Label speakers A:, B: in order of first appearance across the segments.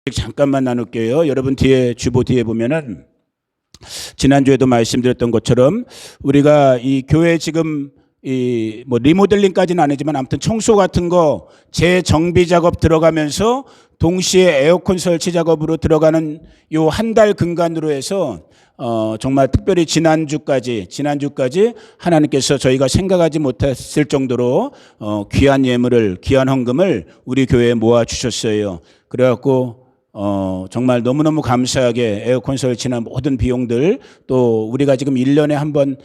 A: 잠깐만 나눌게요. 여러분 뒤에 주보 뒤에 보면은 지난주에도 말씀드렸던 것처럼 우리가 이 교회 지금 이 뭐 리모델링까지는 아니지만 아무튼 청소 같은 거 재정비 작업 들어가면서 동시에 에어컨 설치 작업으로 들어가는 요 한 달 근간으로 해서 정말 특별히 지난주까지 하나님께서 저희가 생각하지 못했을 정도로 귀한 예물을, 귀한 헌금을 우리 교회에 모아 주셨어요. 그래갖고 정말 너무너무 감사하게 에어컨 설치나 모든 비용들, 또 우리가 지금 1년에 한 번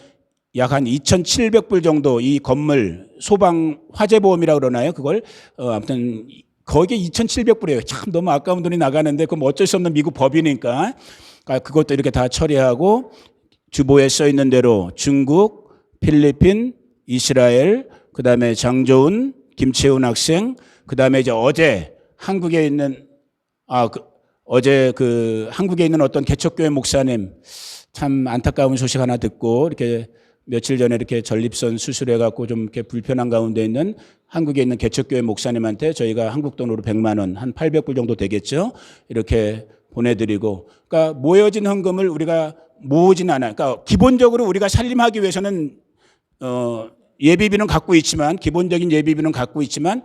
A: 약 한 2,700불 정도 이 건물 소방 화재보험이라고 그러나요? 그걸 아무튼 거기에 2,700불이에요. 참 너무 아까운 돈이 나가는데 그럼 어쩔 수 없는 미국 법이니까 그것도 이렇게 다 처리하고, 주보에 써 있는 대로 중국, 필리핀, 이스라엘, 그다음에 장조은, 김채훈 학생, 그다음에 이제 어제 한국에 있는 어제 한국에 있는 어떤 개척교회 목사님, 참 안타까운 소식 하나 듣고 이렇게 며칠 전에 이렇게 전립선 수술해갖고 좀 이렇게 불편한 가운데 있는 한국에 있는 개척교회 목사님한테 저희가 한국 돈으로 100만 원, 한 800불 정도 되겠죠. 이렇게 보내드리고, 그러니까 모여진 헌금을 우리가 모으진 않아요. 그러니까 기본적으로 우리가 살림하기 위해서는 예비비는 갖고 있지만, 기본적인 예비비는 갖고 있지만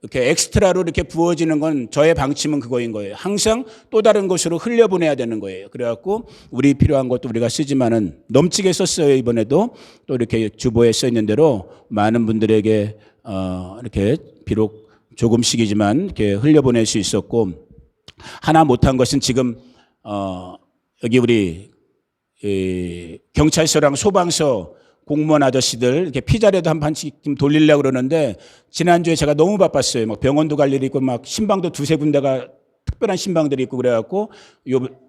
A: 이렇게 엑스트라로 이렇게 부어지는 건 저의 방침은 그거인 거예요. 항상 또 다른 곳으로 흘려보내야 되는 거예요. 그래갖고 우리 필요한 것도 우리가 쓰지만은 넘치게 썼어요. 이번에도 또 이렇게 주보에 써 있는 대로 많은 분들에게 이렇게 비록 조금씩이지만 이렇게 흘려보낼 수 있었고, 하나 못한 것은 지금 여기 우리 경찰서랑 소방서 공무원 아저씨들 이렇게 피자라도 한 판씩 좀 돌리려고 그러는데, 지난주에 제가 너무 바빴어요. 막 병원도 갈 일이 있고 막 신방도 두세 군데가 특별한 신방들이 있고 그래갖고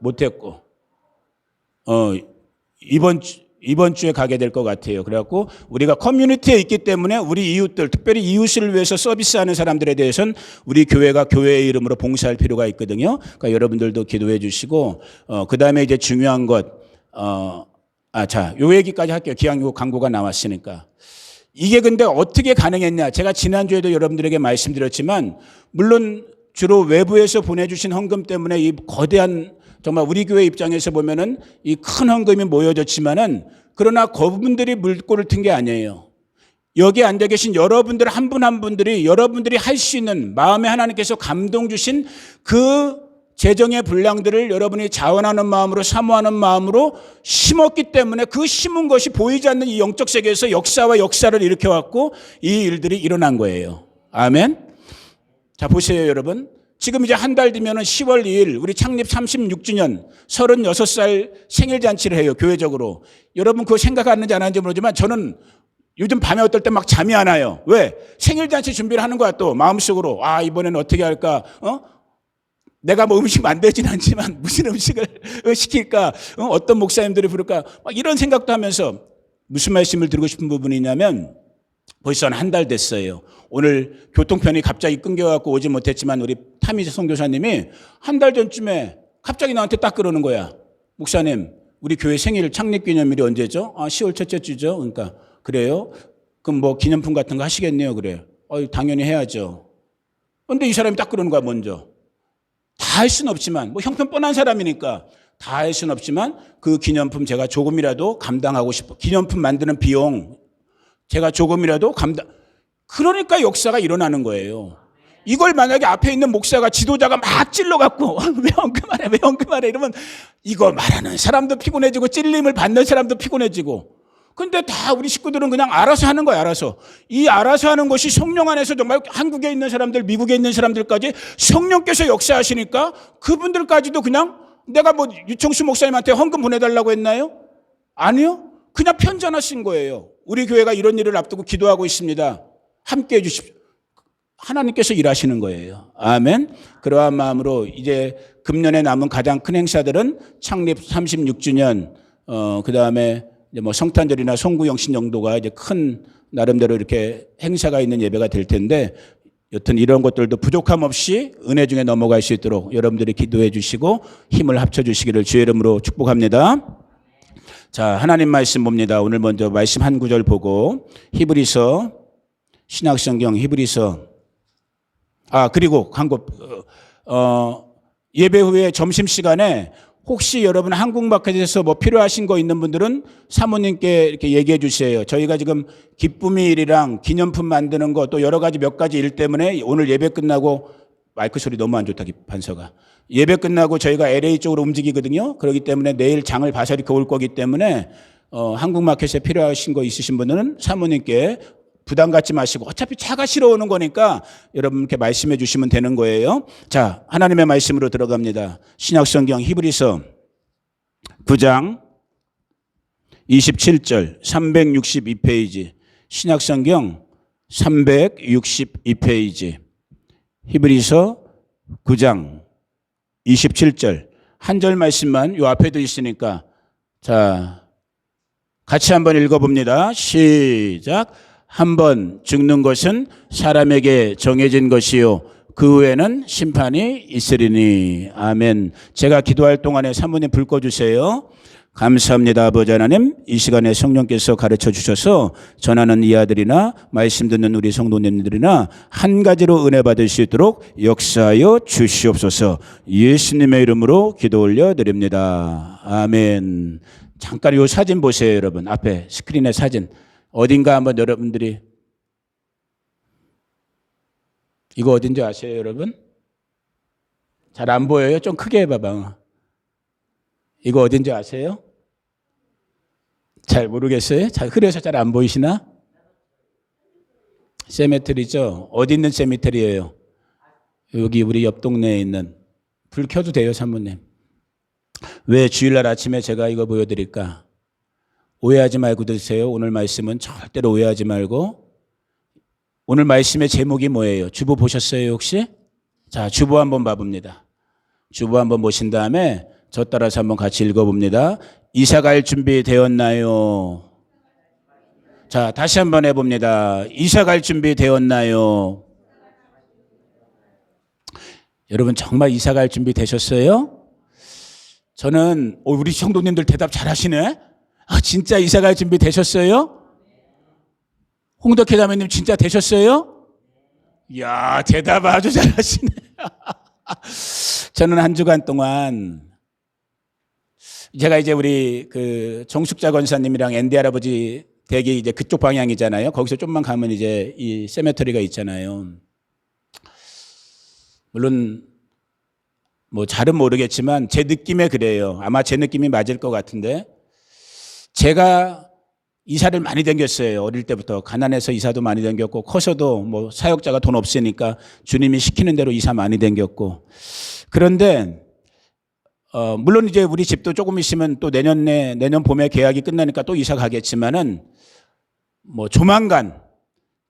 A: 못했고, 이번 주에 가게 될 것 같아요. 그래갖고 우리가 커뮤니티에 있기 때문에 우리 이웃들, 특별히 이웃을 위해서 서비스하는 사람들에 대해서는 우리 교회가 교회의 이름으로 봉사할 필요가 있거든요. 그러니까 여러분들도 기도해 주시고, 그다음에 이제 중요한 것, 요 얘기까지 할게요. 기왕 요 광고가 나왔으니까. 이게 근데 어떻게 가능했냐. 제가 지난주에도 여러분들에게 말씀드렸지만, 물론 주로 외부에서 보내주신 헌금 때문에 이 거대한, 정말 우리 교회 입장에서 보면은 이 큰 헌금이 모여졌지만은, 그러나 그분들이 물꼬를 튼 게 아니에요. 여기 앉아 계신 여러분들 한 분 한 분들이 여러분들이 할 수 있는, 마음에 하나님께서 감동 주신 그 재정의 분량들을 여러분이 자원하는 마음으로, 사모하는 마음으로 심었기 때문에 그 심은 것이 보이지 않는 이 영적 세계에서 역사와 역사를 일으켜왔고 이 일들이 일어난 거예요. 아멘. 자, 보세요 여러분. 지금 이제 한 달 뒤면은 10월 2일 우리 창립 36주년 36살 생일 잔치를 해요. 교회적으로. 여러분 그거 생각하는지 안 하는지 모르지만 저는 요즘 밤에 어떨 때 막 잠이 안 와요. 왜? 생일 잔치 준비를 하는 거야. 또 마음속으로 이번에는 어떻게 할까? 내가 뭐 음식 만들진 않지만 무슨 음식을 시킬까? 어떤 목사님들이 부를까? 막 이런 생각도 하면서, 무슨 말씀을 드리고 싶은 부분이냐면, 벌써 한 달 됐어요. 오늘 교통편이 갑자기 끊겨갖고 오지 못했지만 우리 타미자 선교사님이 한 달 전쯤에 갑자기 나한테 딱 그러는 거야. 목사님, 우리 교회 생일 창립기념일이 언제죠? 10월 첫째 주죠. 그러니까 그래요? 그럼 뭐 기념품 같은 거 하시겠네요. 그래요. 당연히 해야죠. 그런데 이 사람이 딱 그러는 거야. 먼저. 다 할 수는 없지만, 뭐 형편 뻔한 사람이니까 다 할 수는 없지만 그 기념품 제가 조금이라도 감당하고 싶어. 기념품 만드는 비용 제가 조금이라도 그러니까 역사가 일어나는 거예요. 이걸 만약에 앞에 있는 목사가, 지도자가 막 찔러갖고 왜 언급하래 이러면 이거 말하는 사람도 피곤해지고 찔림을 받는 사람도 피곤해지고, 근데 다 우리 식구들은 그냥 알아서 하는 거야. 알아서. 이 알아서 하는 것이 성령 안에서 정말 한국에 있는 사람들, 미국에 있는 사람들까지 성령께서 역사하시니까 그분들까지도 그냥, 내가 뭐 유청수 목사님한테 헌금 보내달라고 했나요? 아니요. 그냥 편지 하나 쓴 거예요. 우리 교회가 이런 일을 앞두고 기도하고 있습니다. 함께 해 주십시오. 하나님께서 일하시는 거예요. 아멘. 그러한 마음으로 이제 금년에 남은 가장 큰 행사들은 창립 36주년, 그다음에 이제 뭐 성탄절이나 송구영신 정도가 이제 큰 나름대로 이렇게 행사가 있는 예배가 될 텐데, 여튼 이런 것들도 부족함 없이 은혜 중에 넘어갈 수 있도록 여러분들이 기도해 주시고 힘을 합쳐 주시기를 주의 이름으로 축복합니다. 자, 하나님 말씀 봅니다. 오늘 먼저 말씀 한 구절 보고, 히브리서, 신약성경 히브리서, 그리고 한 곳, 예배 후에 점심시간에 혹시 여러분 한국마켓에서 뭐 필요하신 거 있는 분들은 사모님께 이렇게 얘기해 주세요. 저희가 지금 기쁨의 일이랑 기념품 만드는 거 또 여러 가지 몇 가지 일 때문에 오늘 예배 끝나고 마이크 소리 너무 안 좋다, 반서가. 예배 끝나고 저희가 LA 쪽으로 움직이거든요. 그렇기 때문에 내일 장을 봐서 이렇게 올 거기 때문에 한국마켓에 필요하신 거 있으신 분들은 사모님께 부담 갖지 마시고 어차피 차가 실어 오는 거니까 여러분께 말씀해 주시면 되는 거예요. 자, 하나님의 말씀으로 들어갑니다. 신약성경 히브리서 9장 27절 362페이지 신약성경 362페이지 히브리서 9장 27절 한 절 말씀만 요 앞에도 있으니까 자 같이 한번 읽어봅니다. 시작. 한 번 죽는 것은 사람에게 정해진 것이요 그 후에는 심판이 있으리니. 아멘. 제가 기도할 동안에 사모님 불 꺼주세요. 감사합니다. 아버지 하나님, 이 시간에 성령께서 가르쳐 주셔서 전하는 이 아들이나 말씀 듣는 우리 성도님들이나 한 가지로 은혜 받을 수 있도록 역사하여 주시옵소서. 예수님의 이름으로 기도 올려드립니다. 아멘. 잠깐 이 사진 보세요, 여러분. 앞에 스크린에 사진. 어딘가 한번 여러분들이 이거 어딘지 아세요, 여러분? 잘 안 보여요? 좀 크게 해봐봐. 이거 어딘지 아세요? 잘 모르겠어요? 잘 흐려서 잘 안 보이시나? 세미테리죠? 어디 있는 세미테리예요? 여기 우리 옆 동네에 있는. 불 켜도 돼요, 사모님. 왜 주일날 아침에 제가 이거 보여드릴까? 오해하지 말고 드세요. 오늘 말씀은 절대로 오해하지 말고. 오늘 말씀의 제목이 뭐예요? 주보 보셨어요, 혹시? 자, 주보 한번 봐봅니다. 주보 한번 보신 다음에 저 따라서 한번 같이 읽어봅니다. 이사 갈 준비 되었나요? 자, 다시 한번 해봅니다. 이사 갈 준비 되었나요? 여러분 정말 이사 갈 준비 되셨어요? 저는 우리 성도님들 대답 잘하시네. 아, 진짜 이사 갈 준비 되셨어요? 홍덕회 자매님 진짜 되셨어요? 이야, 대답 아주 잘하시네. 저는 한 주간 동안 제가 이제 우리 그 정숙자 권사님이랑 앤디 할아버지 댁이 이제 그쪽 방향이잖아요. 거기서 좀만 가면 이제 이 세메터리가 있잖아요. 물론 뭐 잘은 모르겠지만 제 느낌에 그래요. 아마 제 느낌이 맞을 것 같은데 제가 이사를 많이 다녔어요. 어릴 때부터 가난해서 이사도 많이 다녔고 커서도 뭐 사역자가 돈 없으니까 주님이 시키는 대로 이사 많이 다녔고 그런데 물론 이제 우리 집도 조금 있으면 또 내년 봄에 계약이 끝나니까 또 이사 가겠지만은 뭐 조만간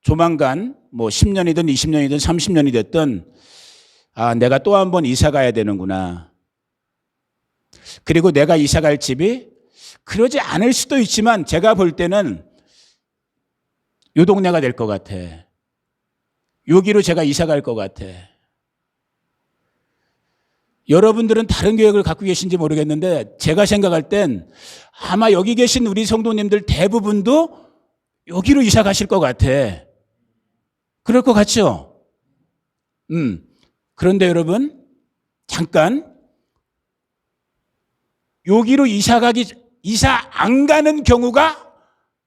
A: 뭐 10년이든 20년이든 30년이 됐든 아, 내가 또 한 번 이사 가야 되는구나. 그리고 내가 이사 갈 집이 그러지 않을 수도 있지만 제가 볼 때는 요 동네가 될 것 같아. 여기로 제가 이사 갈 것 같아. 여러분들은 다른 계획을 갖고 계신지 모르겠는데 제가 생각할 땐 아마 여기 계신 우리 성도님들 대부분도 여기로 이사 가실 것 같아. 그럴 것 같죠? 그런데 여러분 잠깐 여기로 이사 안 가는 경우가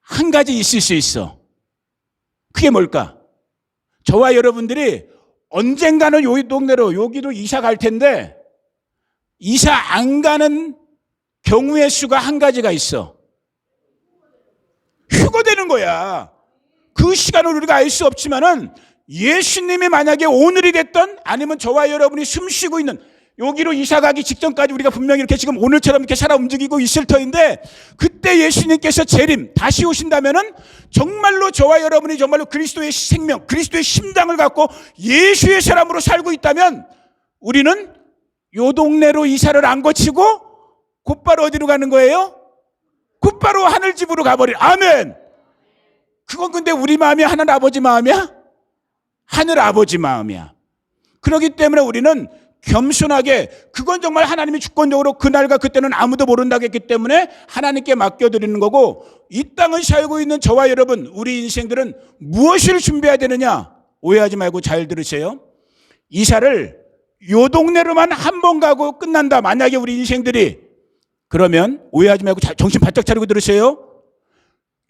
A: 한 가지 있을 수 있어. 그게 뭘까? 저와 여러분들이 언젠가는 요 동네로 여기로 이사 갈 텐데 이사 안 가는 경우의 수가 한 가지가 있어. 휴거되는 거야. 그 시간을 우리가 알 수 없지만은 예수님이 만약에 오늘이 됐던 아니면 저와 여러분이 숨쉬고 있는 여기로 이사 가기 직전까지 우리가 분명히 이렇게 지금 오늘처럼 이렇게 살아 움직이고 있을 터인데 그때 예수님께서 재림 다시 오신다면은 정말로 저와 여러분이 정말로 그리스도의 생명, 그리스도의 심장을 갖고 예수의 사람으로 살고 있다면 우리는 요 동네로 이사를 안 거치고 곧바로 어디로 가는 거예요? 곧바로 하늘집으로 가버린. 아멘. 그건 근데 우리 마음이 하늘 아버지 마음이야? 하늘 아버지 마음이야. 그렇기 때문에 우리는 겸손하게 그건 정말 하나님이 주권적으로 그날과 그때는 아무도 모른다고 했기 때문에 하나님께 맡겨드리는 거고 이 땅을 살고 있는 저와 여러분 우리 인생들은 무엇을 준비해야 되느냐? 오해하지 말고 잘 들으세요. 이사를 요 동네로만 한 번 가고 끝난다. 만약에 우리 인생들이. 그러면 오해하지 말고 정신 바짝 차리고 들으세요.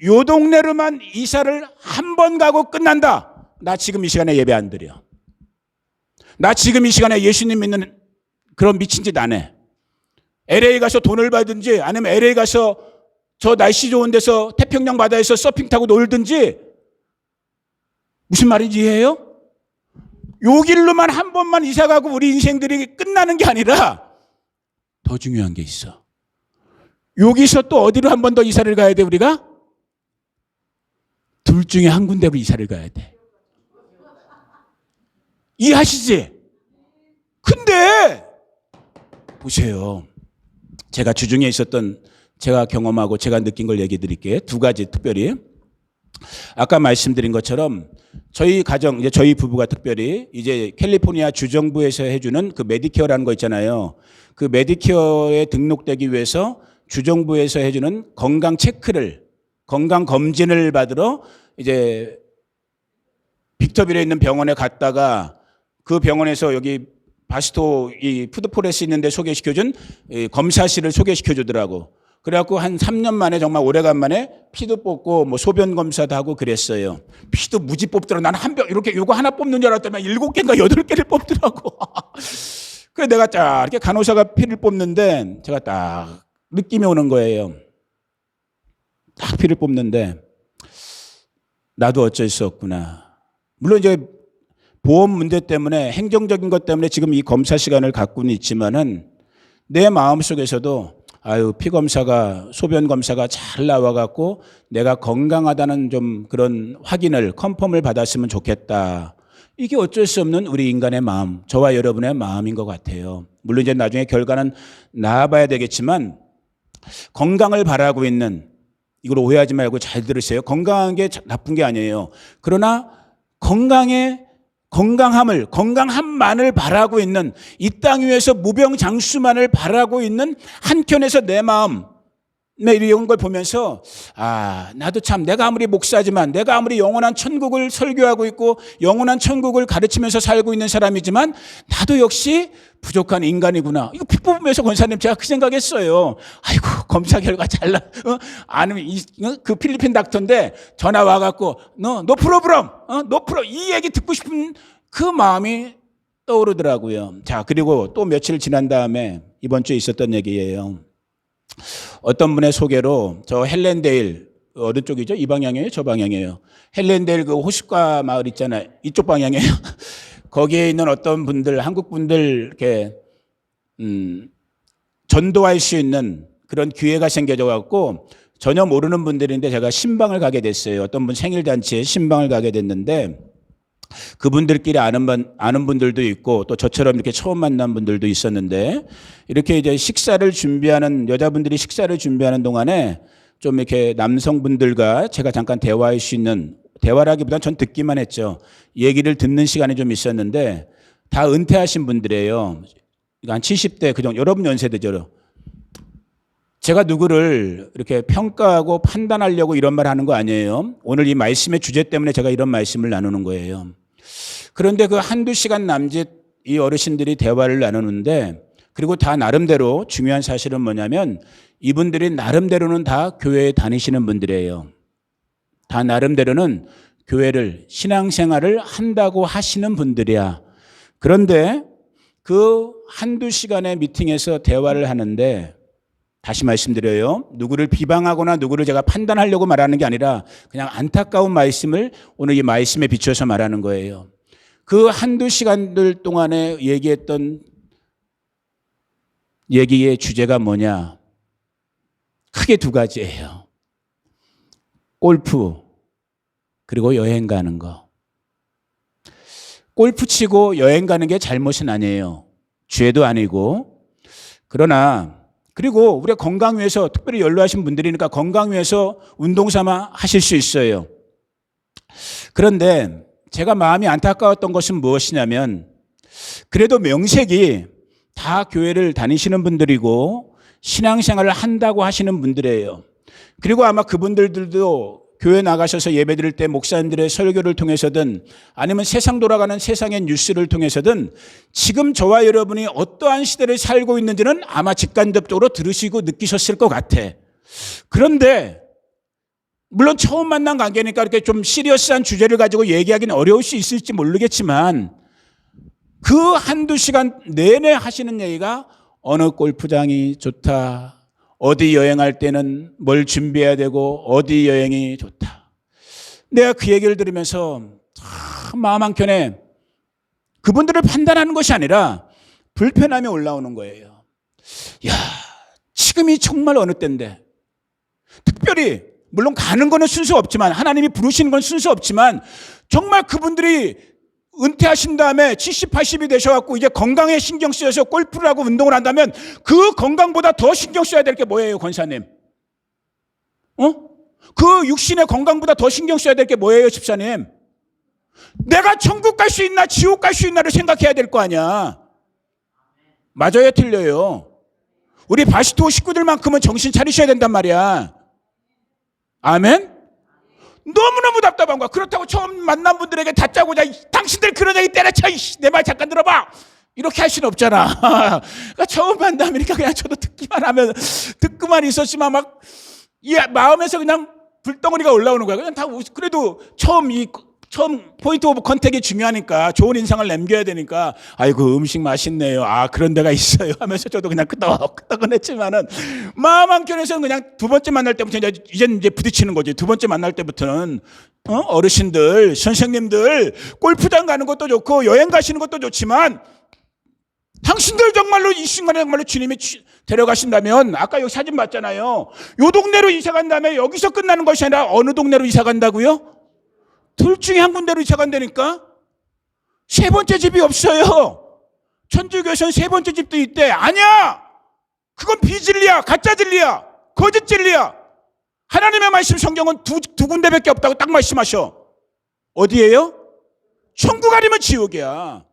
A: 요 동네로만 이사를 한 번 가고 끝난다. 나 지금 이 시간에 예배 안 드려. 나 지금 이 시간에 예수님 믿는 그런 미친 짓 안 해. LA 가서 돈을 받든지 아니면 LA 가서 저 날씨 좋은 데서 태평양 바다에서 서핑 타고 놀든지. 무슨 말인지 이해해요? 요 길로만 한 번만 이사 가고 우리 인생들이 끝나는 게 아니라 더 중요한 게 있어. 여기서 또 어디로 한 번 더 이사를 가야 돼 우리가? 둘 중에 한 군데로 이사를 가야 돼. 이해하시지? 근데 보세요. 제가 주중에 있었던 제가 경험하고 제가 느낀 걸 얘기해 드릴게요. 두 가지 특별히. 아까 말씀드린 것처럼 저희 가정, 이제 저희 부부가 특별히 이제 캘리포니아 주정부에서 해주는 그 메디케어라는 거 있잖아요. 그 메디케어에 등록되기 위해서 주정부에서 해주는 건강 체크를, 건강 검진을 받으러 이제 빅터빌에 있는 병원에 갔다가 그 병원에서 여기 바스토 이 푸드포레스 있는데 소개시켜준 검사실을 소개시켜주더라고. 그래갖고 한 3년 만에 정말 오래간만에 피도 뽑고 뭐 소변 검사도 하고 그랬어요. 피도 무지 뽑더라고. 나는 한 병 이렇게 요거 하나 뽑는 줄 알았더니 7개인가 8개를 뽑더라고. 그래 내가 딱 이렇게 간호사가 피를 뽑는데 제가 딱 느낌이 오는 거예요. 딱 피를 뽑는데 나도 어쩔 수 없구나. 물론 이제 보험 문제 때문에 행정적인 것 때문에 지금 이 검사 시간을 갖고는 있지만은 내 마음속에서도 아유 피 검사가 소변 검사가 잘 나와갖고 내가 건강하다는 좀 그런 확인을 컨펌을 받았으면 좋겠다. 이게 어쩔 수 없는 우리 인간의 마음, 저와 여러분의 마음인 것 같아요. 물론 이제 나중에 결과는 나아봐야 되겠지만 건강을 바라고 있는, 이걸 오해하지 말고 잘 들으세요. 건강한 게 나쁜 게 아니에요. 그러나 건강함만을 바라고 있는, 이 땅 위에서 무병장수만을 바라고 있는 한켠에서 내 마음에 이런 걸 보면서 아 나도 참 내가 아무리 목사지만 내가 아무리 영원한 천국을 설교하고 있고 영원한 천국을 가르치면서 살고 있는 사람이지만 나도 역시 부족한 인간이구나. 이거 피 뽑으면서 권사님 제가 그 생각했어요. 아이고 검사 결과 잘나 아니면 그 필리핀 닥터인데 전화 와갖고 노 프로브럼 이 얘기 듣고 싶은 그 마음이 떠오르더라고요. 자 그리고 또 며칠 지난 다음에 이번 주에 있었던 얘기예요. 어떤 분의 소개로 저 헬렌데일 어느 쪽이죠? 이 방향이에요? 저 방향이에요? 헬렌데일 그 호숫가 마을 있잖아요. 이쪽 방향이에요. 거기에 있는 어떤 분들, 한국 분들 이렇게 전도할 수 있는 그런 기회가 생겨져 갖고 전혀 모르는 분들인데 제가 신방을 가게 됐어요. 어떤 분 생일 잔치에 신방을 가게 됐는데 그분들끼리 아는 분들도 있고 또 저처럼 이렇게 처음 만난 분들도 있었는데 이렇게 이제 여자분들이 식사를 준비하는 동안에 좀 이렇게 남성분들과 제가 잠깐 대화할 수 있는, 대화라기보다는 전 듣기만 했죠. 얘기를 듣는 시간이 좀 있었는데 다 은퇴하신 분들이에요. 한 70대 그 정도, 여러분 연세대죠. 제가 누구를 이렇게 평가하고 판단하려고 이런 말 하는 거 아니에요. 오늘 이 말씀의 주제 때문에 제가 이런 말씀을 나누는 거예요. 그런데 그 한두 시간 남짓 이 어르신들이 대화를 나누는데 그리고 다 나름대로 중요한 사실은 뭐냐면 이분들이 나름대로는 다 교회에 다니시는 분들이에요. 다 나름대로는 교회를 신앙생활을 한다고 하시는 분들이야. 그런데 그 한두 시간의 미팅에서 대화를 하는데 다시 말씀드려요. 누구를 비방하거나 누구를 제가 판단하려고 말하는 게 아니라 그냥 안타까운 말씀을 오늘 이 말씀에 비춰서 말하는 거예요. 그 한두 시간들 동안에 얘기했던 얘기의 주제가 뭐냐? 크게 두 가지예요. 골프 그리고 여행 가는 거. 골프 치고 여행 가는 게 잘못은 아니에요. 죄도 아니고. 그러나 그리고 우리가 건강 위해서 특별히 연로하신 분들이니까 건강 위해서 운동 삼아 하실 수 있어요. 그런데 제가 마음이 안타까웠던 것은 무엇이냐면 그래도 명색이 다 교회를 다니시는 분들이고 신앙생활을 한다고 하시는 분들이에요. 그리고 아마 그분들도 교회 나가셔서 예배드릴 때 목사님들의 설교를 통해서든 아니면 세상 돌아가는 세상의 뉴스를 통해서든 지금 저와 여러분이 어떠한 시대를 살고 있는지는 아마 직간접적으로 들으시고 느끼셨을 것 같아. 그런데 물론 처음 만난 관계니까 이렇게 좀 시리어스한 주제를 가지고 얘기하기는 어려울 수 있을지 모르겠지만 그 한두 시간 내내 하시는 얘기가 어느 골프장이 좋다. 어디 여행할 때는 뭘 준비해야 되고 어디 여행이 좋다. 내가 그 얘기를 들으면서 참 마음 한켠에 그분들을 판단하는 것이 아니라 불편함이 올라오는 거예요. 야, 지금이 정말 어느 때인데 특별히 물론 가는 거는 순서 없지만 하나님이 부르시는 건 순서 없지만 정말 그분들이 은퇴하신 다음에 70, 80이 되셔갖고 이제 건강에 신경 쓰여서 골프를 하고 운동을 한다면 그 건강보다 더 신경 써야 될 게 뭐예요, 권사님? 그 육신의 건강보다 더 신경 써야 될 게 뭐예요, 집사님? 내가 천국 갈 수 있나 지옥 갈 수 있나를 생각해야 될 거 아니야. 맞아요, 틀려요? 우리 바시토 식구들만큼은 정신 차리셔야 된단 말이야. 아멘? 너무너무 답답한 거야. 그렇다고 처음 만난 분들에게 다짜고자 당신들 그런 얘기 때려쳐, 내 말 잠깐 들어봐, 이렇게 할 수는 없잖아. 그러니까 처음 만나니까 그냥 저도 듣기만 있었지만 막 이 마음에서 그냥 불덩어리가 올라오는 거야. 그냥 다 그래도 처음 포인트 오브 컨택이 중요하니까 좋은 인상을 남겨야 되니까 아이고 음식 맛있네요. 아 그런 데가 있어요 하면서 저도 그냥 끄덕끄덕은 했지만은 마음 한켠에서는 그냥 두 번째 만날 때부터 이제 부딪히는 거지. 두 번째 만날 때부터는 어르신들, 선생님들 골프장 가는 것도 좋고 여행 가시는 것도 좋지만 당신들 정말로 이 순간에 정말로 주님이 데려가신다면 아까 여기 사진 봤잖아요. 요 동네로 이사 간 다음에 여기서 끝나는 것이 아니라 어느 동네로 이사 간다고요? 둘 중에 한 군데로 이사 간다니까? 세 번째 집이 없어요. 천주교에서는 세 번째 집도 있대. 아니야! 그건 비진리야. 가짜 진리야. 거짓 진리야. 하나님의 말씀 성경은 두 군데밖에 없다고 딱 말씀하셔. 어디예요? 천국 아니면 지옥이야.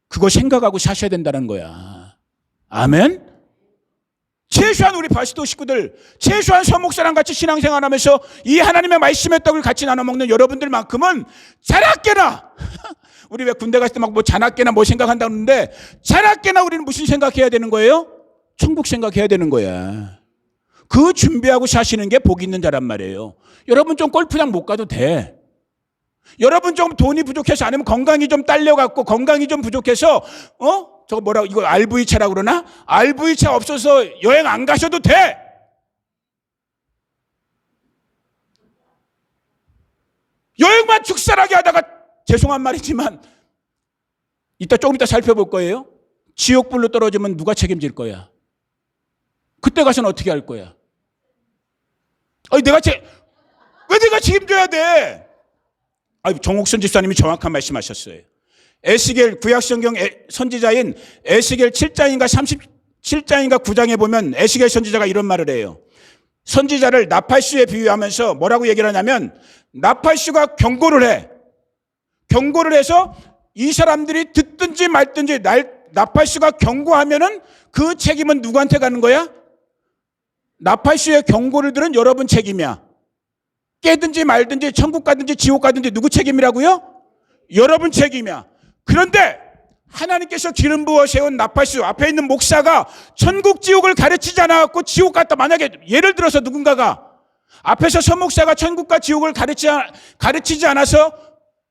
A: 그거 생각하고 사셔야 된다는 거야. 아멘? 최소한 우리 바시도 식구들, 최소한 서목사랑 같이 신앙생활하면서 이 하나님의 말씀의 떡을 같이 나눠 먹는 여러분들만큼은 자나깨나 우리 왜 군대 갔을 때 막 뭐 자나깨나 뭐 생각한다는데 자나깨나 우리는 무슨 생각해야 되는 거예요? 천국 생각해야 되는 거야. 그 준비하고 사시는 게 복 있는 자란 말이에요. 여러분 좀 골프장 못 가도 돼. 여러분 좀 돈이 부족해서 아니면 건강이 좀 딸려갖고 건강이 좀 부족해서 저거 뭐라고 이거 RV차라고 그러나? RV차 없어서 여행 안 가셔도 돼. 여행만 축살하게 하다가 죄송한 말이지만 조금 이따 살펴볼 거예요. 지옥불로 떨어지면 누가 책임질 거야? 그때 가서는 어떻게 할 거야? 왜 내가 책임져야 돼? 정옥선 집사님이 정확한 말씀하셨어요. 에스겔 구약성경 선지자인 에스겔 7장인가 37장인가 9장에 보면 에스겔 선지자가 이런 말을 해요. 선지자를 나팔수에 비유하면서 뭐라고 얘기를 하냐면 나팔수가 경고를 해. 경고를 해서 이 사람들이 듣든지 말든지 나팔수가 경고하면은 그 책임은 누구한테 가는 거야? 나팔수의 경고를 들은 여러분 책임이야. 깨든지 말든지 천국 가든지 지옥 가든지 누구 책임이라고요? 여러분 책임이야. 그런데 하나님께서 기름 부어 세운 나팔수 앞에 있는 목사가 천국 지옥을 가르치지 않았고 지옥 갔다 만약에 예를 들어서 누군가가 앞에서 서목사가 천국과 지옥을 가르치지 않아서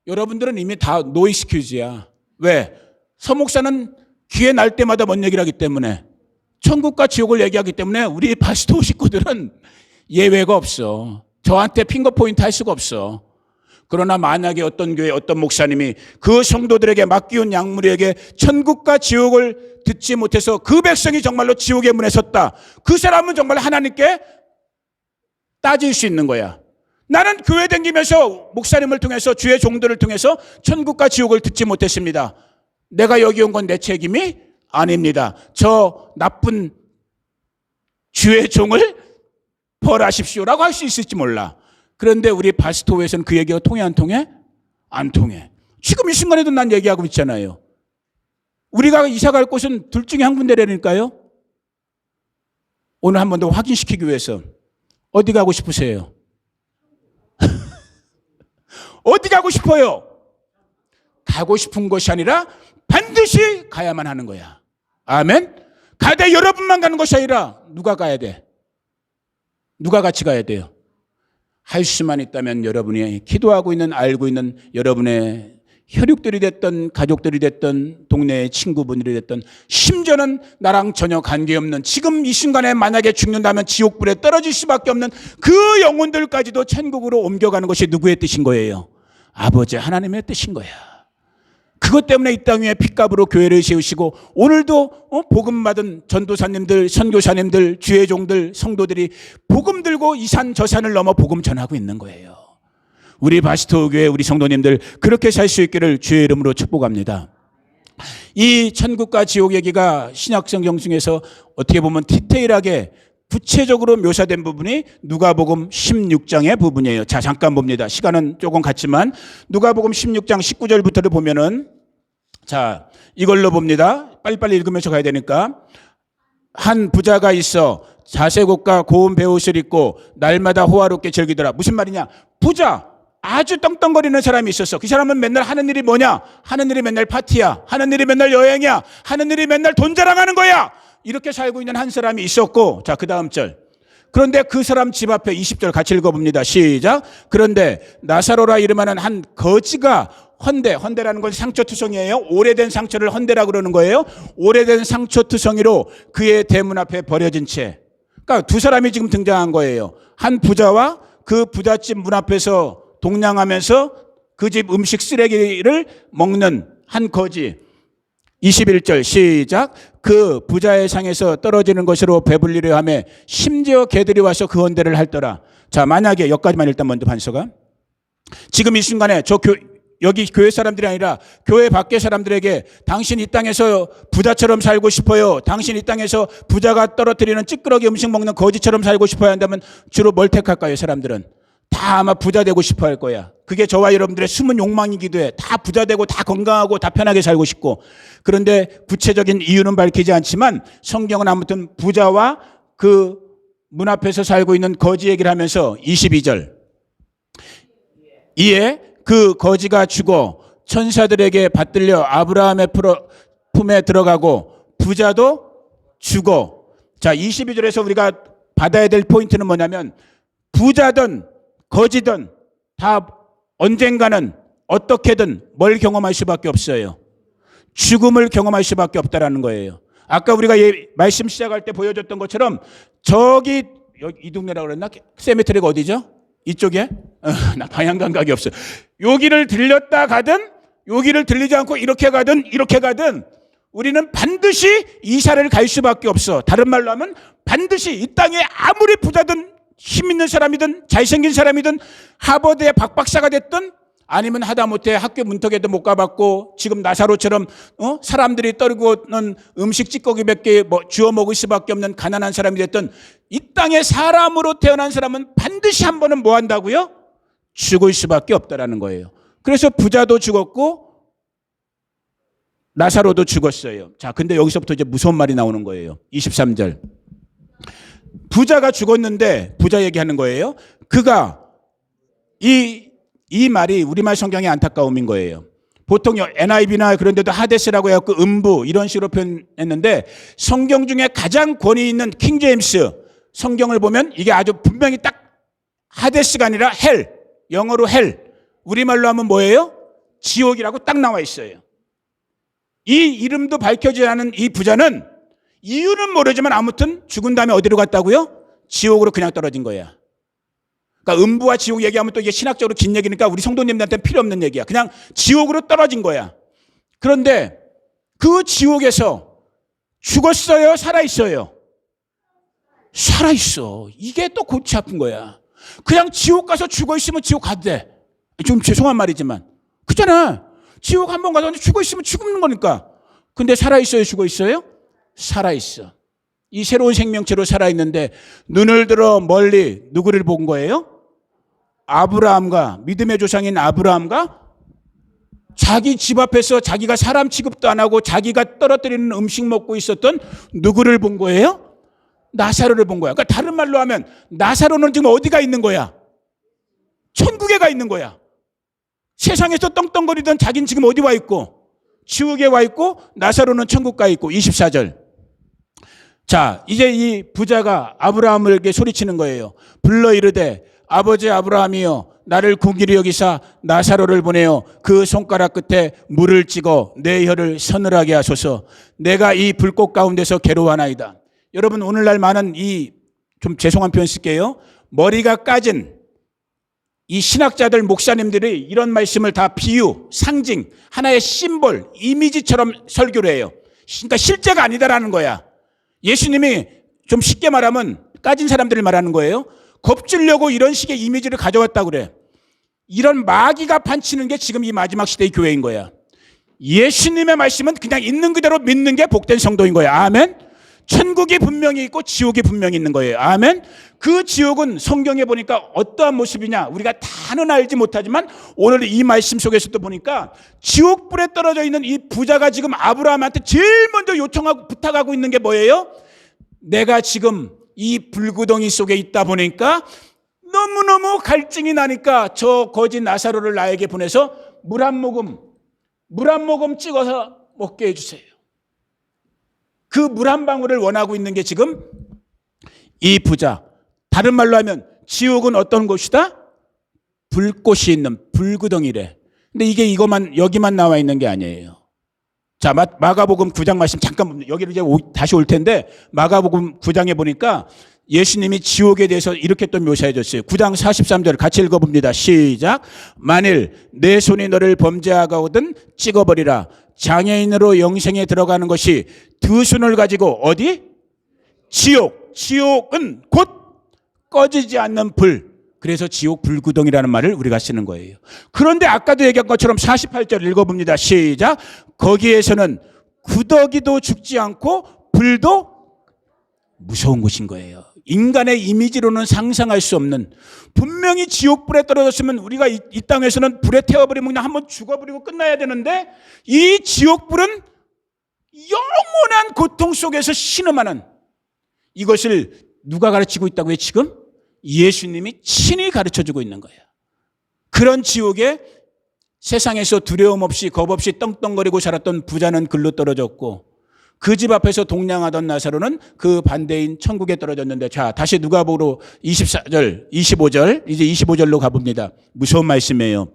A: 여러분들은 이미 다 노 익스큐즈야. 왜? 서목사는 기회 날 때마다 뭔 얘기를 하기 때문에 천국과 지옥을 얘기하기 때문에 우리 바스토 식구들은 예외가 없어. 저한테 핑거포인트 할 수가 없어. 그러나 만약에 어떤 교회 어떤 목사님이 그 성도들에게 맡기운 약물에게 천국과 지옥을 듣지 못해서 그 백성이 정말로 지옥의 문에 섰다. 그 사람은 정말 하나님께 따질 수 있는 거야. 나는 교회 다니면서 목사님을 통해서 주의 종들을 통해서 천국과 지옥을 듣지 못했습니다. 내가 여기 온 건 내 책임이 아닙니다. 저 나쁜 주의 종을 벌하십시오라고 할 수 있을지 몰라. 그런데 우리 바스토에서는 그 얘기가 통해 안 통해? 안 통해. 지금 이 순간에도 난 얘기하고 있잖아요. 우리가 이사 갈 곳은 둘 중에 한 군데라니까요. 오늘 한 번 더 확인시키기 위해서 어디 가고 싶으세요? 어디 가고 싶어요? 가고 싶은 곳이 아니라 반드시 가야만 하는 거야. 아멘? 가되 여러분만 가는 것이 아니라 누가 가야 돼? 누가 같이 가야 돼요? 할 수만 있다면 여러분이 기도하고 있는, 알고 있는 여러분의 혈육들이 됐던, 가족들이 됐던, 동네의 친구분들이 됐던, 심지어는 나랑 전혀 관계없는, 지금 이 순간에 만약에 죽는다면 지옥불에 떨어질 수밖에 없는 그 영혼들까지도 천국으로 옮겨가는 것이 누구의 뜻인 거예요? 아버지 하나님의 뜻인 거야. 그것 때문에 이 땅 위에 핏값으로 교회를 세우시고, 오늘도 복음 받은 전도사님들, 선교사님들, 주의 종들, 성도들이 복음 들고 이 산 저 산을 넘어 복음 전하고 있는 거예요. 우리 바시토 교회 우리 성도님들 그렇게 살 수 있기를 주의 이름으로 축복합니다. 이 천국과 지옥 얘기가 신약 성경 중에서 어떻게 보면 디테일하게 구체적으로 묘사된 부분이 누가복음 16장의 부분이에요. 자, 잠깐 봅니다. 시간은 조금 갔지만 누가복음 16장 19절부터를 보면은, 자, 이걸로 봅니다. 빨리빨리 읽으면서 가야 되니까. 한 부자가 있어 자색옷과 고운 베옷을 입고 날마다 호화롭게 즐기더라. 무슨 말이냐? 부자, 아주 떵떵거리는 사람이 있었어. 그 사람은 맨날 하는 일이 뭐냐? 하는 일이 맨날 파티야. 하는 일이 맨날 여행이야. 하는 일이 맨날 돈 자랑하는 거야. 이렇게 살고 있는 한 사람이 있었고, 자, 그 다음 절. 그런데 그 사람 집 앞에 20절 같이 읽어봅니다. 시작. 그런데 나사로라 이름하는 한 거지가 헌데라는 건 상처투성이에요. 오래된 상처를 헌데라고 그러는 거예요. 오래된 상처투성이로 그의 대문 앞에 버려진 채. 그러니까 두 사람이 지금 등장한 거예요. 한 부자와 그 부잣집 문 앞에서 동냥하면서 그 집 음식 쓰레기를 먹는 한 거지. 21절 시작. 그 부자의 상에서 떨어지는 것으로 배불리려 하며 심지어 개들이 와서 그 헌데를 할더라. 자, 만약에 여기까지만 일단 먼저 반서가. 지금 이 순간에 여기 교회 사람들이 아니라 교회 밖의 사람들에게 당신 이 땅에서 부자처럼 살고 싶어요, 당신 이 땅에서 부자가 떨어뜨리는 찌끄러기 음식 먹는 거지처럼 살고 싶어야 한다면 주로 뭘 택할까요? 사람들은 다 아마 부자 되고 싶어 할 거야. 그게 저와 여러분들의 숨은 욕망이기도 해. 다 부자 되고 다 건강하고 다 편하게 살고 싶고. 그런데 구체적인 이유는 밝히지 않지만 성경은 아무튼 부자와 그 문 앞에서 살고 있는 거지 얘기를 하면서 22절. 이에 그 거지가 죽어 천사들에게 받들려 아브라함의 품에 들어가고 부자도 죽어. 자, 22절에서 우리가 받아야 될 포인트는 뭐냐면 부자든 거지든 다 언젠가는 어떻게든 뭘 경험할 수밖에 없어요. 죽음을 경험할 수밖에 없다라는 거예요. 아까 우리가 말씀 시작할 때 보여줬던 것처럼 저기 이 동네라고 그랬나? 세미트리가 어디죠? 이쪽에? 나 방향 감각이 없어요. 여기를 들렸다 가든 여기를 들리지 않고 이렇게 가든 이렇게 가든 우리는 반드시 이사를 갈 수밖에 없어. 다른 말로 하면 반드시 이 땅에 아무리 부자든 힘 있는 사람이든 잘생긴 사람이든 하버드의 박박사가 됐든 아니면 하다못해 학교 문턱에도 못 가봤고 지금 나사로처럼 사람들이 떨구는 음식 찌꺼기 몇 개 주워 먹을 수밖에 없는 가난한 사람이 됐든 이 땅에 사람으로 태어난 사람은 반드시 한 번은 뭐 한다고요? 죽을 수밖에 없다라는 거예요. 그래서 부자도 죽었고 나사로도 죽었어요. 자, 근데 여기서부터 이제 무서운 말이 나오는 거예요. 23절. 부자가 죽었는데 부자 얘기하는 거예요. 그가 이 말이 우리말 성경의 안타까움인 거예요. 보통 NIV나 그런 데도 하데스라고 해갖고 음부 이런 식으로 표현했는데 성경 중에 가장 권위 있는 킹제임스 성경을 보면 이게 아주 분명히 딱 하데스가 아니라 헬, 영어로 헬, 우리말로 하면 뭐예요? 지옥이라고 딱 나와 있어요. 이 이름도 밝혀지지 않은 이 부자는 이유는 모르지만 아무튼 죽은 다음에 어디로 갔다고요? 지옥으로 그냥 떨어진 거야. 그러니까 음부와 지옥 얘기하면 또 이게 신학적으로 긴 얘기니까 우리 성도님들한테는 필요 없는 얘기야. 그냥 지옥으로 떨어진 거야. 그런데 그 지옥에서 죽었어요? 살아있어요? 살아있어. 이게 또 골치 아픈 거야. 그냥 지옥 가서 죽어있으면 지옥 가도 돼. 좀 죄송한 말이지만. 그잖아. 지옥 한번 가서 죽어있으면 죽는 거니까. 근데 살아있어요? 죽어있어요? 살아있어. 이 새로운 생명체로 살아있는데 눈을 들어 멀리 누구를 본 거예요? 아브라함과 믿음의 조상인 아브라함과 자기 집 앞에서 자기가 사람 취급도 안 하고 자기가 떨어뜨리는 음식 먹고 있었던 누구를 본 거예요? 나사로를 본 거야. 그러니까 다른 말로 하면 나사로는 지금 어디가 있는 거야? 천국에 가 있는 거야. 세상에서 떵떵거리던 자기는 지금 어디 와 있고? 지옥에 와 있고 나사로는 천국 가 있고. 24절. 자, 이제 이 부자가 아브라함에게 소리치는 거예요. 불러 이르되 아버지 아브라함이여 나를 궁일히 여기사 나사로를 보내어 그 손가락 끝에 물을 찍어 내 혀를 서늘하게 하소서. 내가 이 불꽃 가운데서 괴로워하나이다. 여러분, 오늘날 많은 좀 죄송한 표현 쓸게요. 머리가 까진 이 신학자들 목사님들이 이런 말씀을 다 비유, 상징, 하나의 심볼, 이미지처럼 설교를 해요. 그러니까 실제가 아니다라는 거야. 예수님이 좀 쉽게 말하면 까진 사람들을 말하는 거예요. 겁주려고 이런 식의 이미지를 가져왔다고 그래. 이런 마귀가 판치는 게 지금 이 마지막 시대의 교회인 거야. 예수님의 말씀은 그냥 있는 그대로 믿는 게 복된 성도인 거야. 아멘. 천국이 분명히 있고 지옥이 분명히 있는 거예요. 아멘. 그 지옥은 성경에 보니까 어떠한 모습이냐 우리가 다는 알지 못하지만 오늘 이 말씀 속에서도 보니까 지옥불에 떨어져 있는 이 부자가 지금 아브라함한테 제일 먼저 요청하고 부탁하고 있는 게 뭐예요? 내가 지금 이 불구덩이 속에 있다 보니까 너무너무 갈증이 나니까 저 거지 나사로를 나에게 보내서 물 한 모금 찍어서 먹게 해주세요. 그 물 한 방울을 원하고 있는 게 지금 이 부자. 다른 말로 하면 지옥은 어떤 곳이다? 불꽃이 있는 불구덩이래. 근데 이게 여기만 나와 있는 게 아니에요. 자, 마가복음 9장 말씀 잠깐, 여기로 이제 다시 올 텐데 마가복음 9장에 보니까 예수님이 지옥에 대해서 이렇게 또 묘사해 줬어요. 9장 43절 같이 읽어봅니다. 시작. 만일 내 손이 너를 범죄하거든 찍어버리라. 장애인으로 영생에 들어가는 것이 두 손을 가지고 어디? 지옥은 곧 꺼지지 않는 불. 그래서 지옥 불구덩이라는 말을 우리가 쓰는 거예요. 그런데 아까도 얘기한 것처럼 48절 읽어봅니다. 시작. 거기에서는 구더기도 죽지 않고 불도 무서운 곳인 거예요. 인간의 이미지로는 상상할 수 없는, 분명히 지옥불에 떨어졌으면 우리가 이 땅에서는 불에 태워버리면 그냥 한번 죽어버리고 끝나야 되는데 이 지옥불은 영원한 고통 속에서 신음하는, 이것을 누가 가르치고 있다고요? 지금 예수님이 친히 가르쳐주고 있는 거예요. 그런 지옥에 세상에서 두려움 없이 겁 없이 떵떵거리고 살았던 부자는 글로 떨어졌고 그 집 앞에서 동냥하던 나사로는 그 반대인 천국에 떨어졌는데, 자, 다시 누가복음 24절, 25절, 이제 25절로 가봅니다. 무서운 말씀이에요.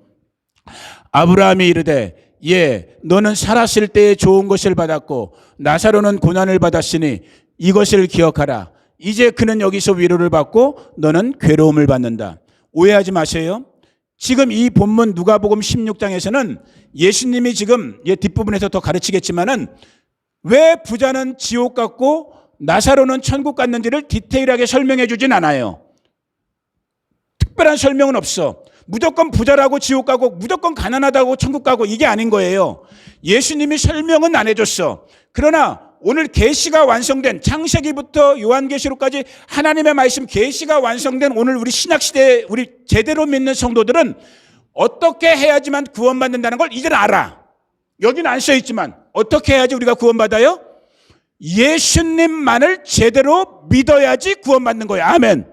A: 아브라함이 이르되 예, 너는 살았을 때에 좋은 것을 받았고 나사로는 고난을 받았으니 이것을 기억하라. 이제 그는 여기서 위로를 받고 너는 괴로움을 받는다. 오해하지 마세요. 지금 이 본문 누가복음 16장에서는 예수님이 지금 뒷부분에서 더 가르치겠지만은 왜 부자는 지옥 갔고 나사로는 천국 갔는지를 디테일하게 설명해 주진 않아요. 특별한 설명은 없어. 무조건 부자라고 지옥 가고 무조건 가난하다고 천국 가고 이게 아닌 거예요. 예수님이 설명은 안 해줬어. 그러나 오늘 계시가 완성된, 창세기부터 요한계시록까지 하나님의 말씀 계시가 완성된 오늘 우리 신약시대에 우리 제대로 믿는 성도들은 어떻게 해야지만 구원받는다는 걸 이제는 알아. 여기는 안 써있지만 어떻게 해야지 우리가 구원받아요? 예수님만을 제대로 믿어야지 구원받는 거예요. 아멘.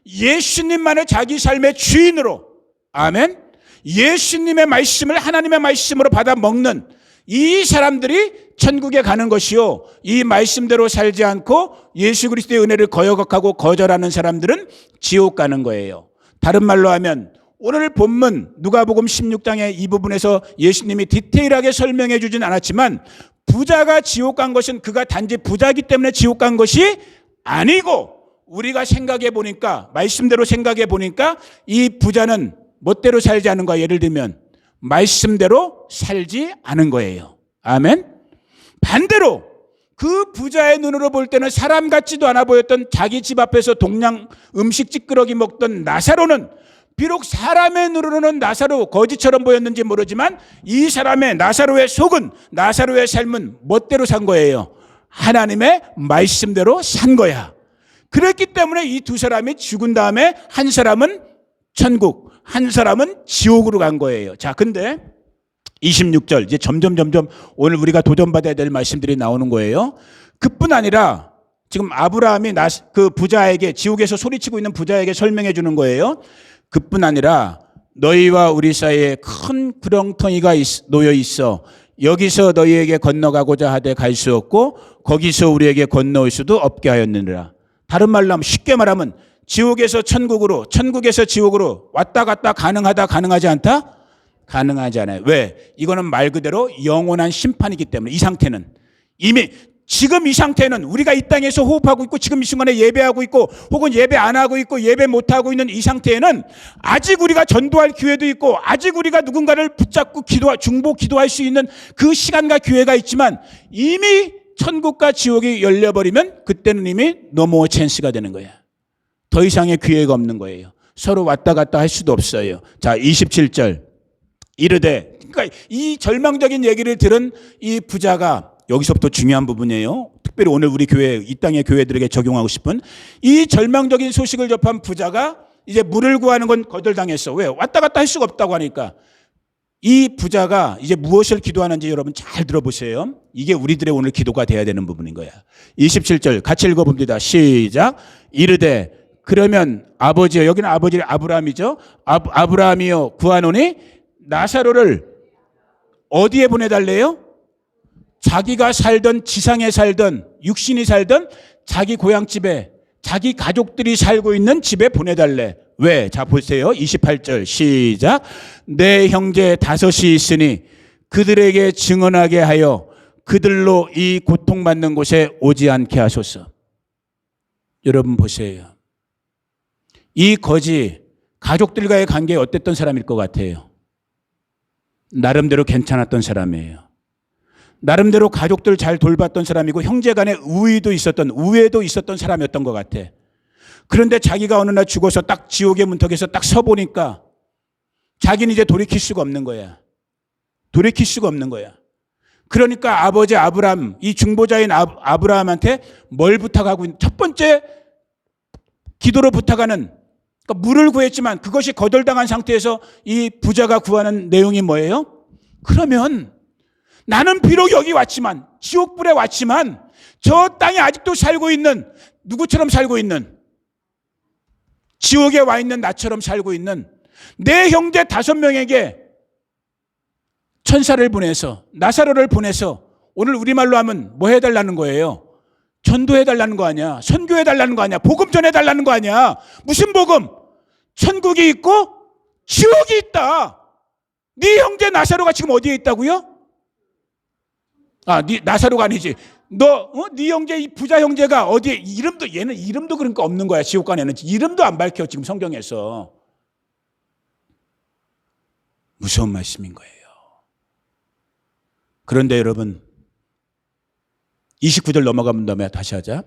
A: 예수님만을 자기 삶의 주인으로, 아멘, 예수님의 말씀을 하나님의 말씀으로 받아 먹는 이 사람들이 천국에 가는 것이요, 이 말씀대로 살지 않고 예수 그리스도의 은혜를 거역하고 거절하는 사람들은 지옥 가는 거예요. 다른 말로 하면 오늘 본문 누가복음 16장의 이 부분에서 예수님이 디테일하게 설명해 주진 않았지만 부자가 지옥 간 것은 그가 단지 부자이기 때문에 지옥 간 것이 아니고, 우리가 생각해 보니까, 말씀대로 생각해 보니까 이 부자는 멋대로 살지 않은 거야. 예를 들면 말씀대로 살지 않은 거예요. 아멘. 반대로 그 부자의 눈으로 볼 때는 사람 같지도 않아 보였던 자기 집 앞에서 동냥 음식 찌끄러기 먹던 나사로는, 비록 사람의 눈으로는 나사로 거지처럼 보였는지 모르지만 이 사람의 나사로의 속은, 나사로의 삶은 멋대로 산 거예요. 하나님의 말씀대로 산 거야. 그랬기 때문에 이 두 사람이 죽은 다음에 한 사람은 천국, 한 사람은 지옥으로 간 거예요. 자, 근데 26절, 이제 점점 오늘 우리가 도전받아야 될 말씀들이 나오는 거예요. 그뿐 아니라 지금 아브라함이 그 부자에게, 지옥에서 소리치고 있는 부자에게 설명해 주는 거예요. 그뿐 아니라 너희와 우리 사이에 큰 구렁텅이가 놓여 있어 여기서 너희에게 건너가고자 하되 갈 수 없고 거기서 우리에게 건너올 수도 없게 하였느니라. 다른 말로 하면, 쉽게 말하면 지옥에서 천국으로, 천국에서 지옥으로 왔다 갔다 가능하다, 가능하지 않다? 가능하지 않아요. 왜? 이거는 말 그대로 영원한 심판이기 때문에. 이 상태는 이미, 지금 이 상태는 우리가 이 땅에서 호흡하고 있고 지금 이 순간에 예배하고 있고 혹은 예배 안 하고 있고 예배 못 하고 있는 이 상태에는 아직 우리가 전도할 기회도 있고 아직 우리가 누군가를 붙잡고 중보 기도할 수 있는 그 시간과 기회가 있지만, 이미 천국과 지옥이 열려버리면 그때는 이미 노모 찬스가 되는 거야. 더 이상의 기회가 없는 거예요. 서로 왔다 갔다 할 수도 없어요. 자, 27절. 이르되, 그러니까 이 절망적인 얘기를 들은 이 부자가, 여기서부터 중요한 부분이에요. 특별히 오늘 우리 교회, 이 땅의 교회들에게 적용하고 싶은 이 절망적인 소식을 접한 부자가 이제 물을 구하는 건 거절당했어. 왜? 왔다 갔다 할 수가 없다고 하니까. 이 부자가 이제 무엇을 기도하는지 여러분 잘 들어보세요. 이게 우리들의 오늘 기도가 돼야 되는 부분인 거야. 27절 같이 읽어봅니다. 시작. 이르되, 그러면 아버지여, 여기는 아버지 아브라함이죠. 아브라함이여 구하노니 나사로를 어디에 보내달래요? 자기가 살던, 지상에 살던, 육신이 살던 자기 고향집에, 자기 가족들이 살고 있는 집에 보내달래. 왜? 자, 보세요. 28절 시작. 내 형제 5이 있으니 그들에게 증언하게 하여 그들로 이 고통받는 곳에 오지 않게 하소서. 여러분 보세요. 이 거지, 가족들과의 관계에 어땠던 사람일 것 같아요? 나름대로 괜찮았던 사람이에요. 나름대로 가족들 잘 돌봤던 사람이고 형제 간에 우애도 있었던 사람이었던 것 같아. 그런데 자기가 어느 날 죽어서 딱 지옥의 문턱에서 딱 서보니까 자기는 이제 돌이킬 수가 없는 거야. 돌이킬 수가 없는 거야. 그러니까 아버지 아브라함, 이 중보자인 아브라함한테 뭘 부탁하고 있는, 첫 번째 기도로 부탁하는, 그러니까 물을 구했지만 그것이 거절당한 상태에서 이 부자가 구하는 내용이 뭐예요? 그러면 나는 비록 여기 왔지만, 지옥불에 왔지만 저 땅에 아직도 살고 있는, 누구처럼 살고 있는, 지옥에 와 있는 나처럼 살고 있는 내 형제 5명에게 천사를 보내서, 나사로를 보내서, 오늘 우리말로 하면 뭐 해달라는 거예요? 전도해달라는 거 아니야? 선교해달라는 거 아니야? 복음 전해달라는 거 아니야? 무슨 복음? 천국이 있고 지옥이 있다. 네 형제 나사로가 지금 어디에 있다고요? 네 나사로가 아니지. 네 형제, 이 부자 형제가 어디에, 얘는 이름도 그러니까 없는 거야. 지옥관에는 이름도 안 밝혀 지금 성경에서. 무서운 말씀인 거예요. 그런데 여러분, 29절 넘어가면 다음에 다시 하자.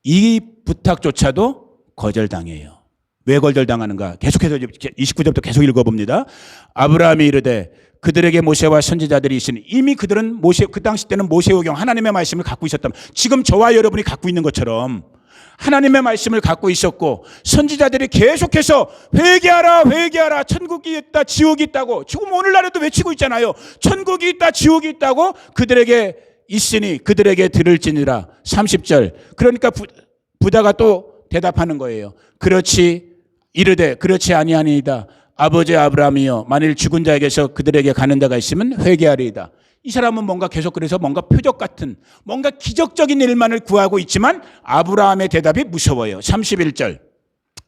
A: 이 부탁조차도 거절당해요. 왜 거절당하는가? 계속해서 29절부터 계속 읽어봅니다. 아브라함이 이르되 그들에게 모세와 선지자들이 있으니, 이미 그들은 그 당시 때는 모세오경, 하나님의 말씀을 갖고 있었다면, 지금 저와 여러분이 갖고 있는 것처럼 하나님의 말씀을 갖고 있었고, 선지자들이 계속해서 회개하라, 회개하라, 천국이 있다, 지옥이 있다고, 지금 오늘날에도 외치고 있잖아요. 천국이 있다, 지옥이 있다고 그들에게 있으니 그들에게 들을지니라. 30절. 그러니까 부자가 또 대답하는 거예요. 그렇지, 이르되 그렇지 아니하니이다. 아버지 아브라함이여, 만일 죽은 자에게서 그들에게 가는 자가 있으면 회개하리이다. 이 사람은 뭔가 계속 그래서 뭔가 표적 같은, 뭔가 기적적인 일만을 구하고 있지만 아브라함의 대답이 무서워요. 31절.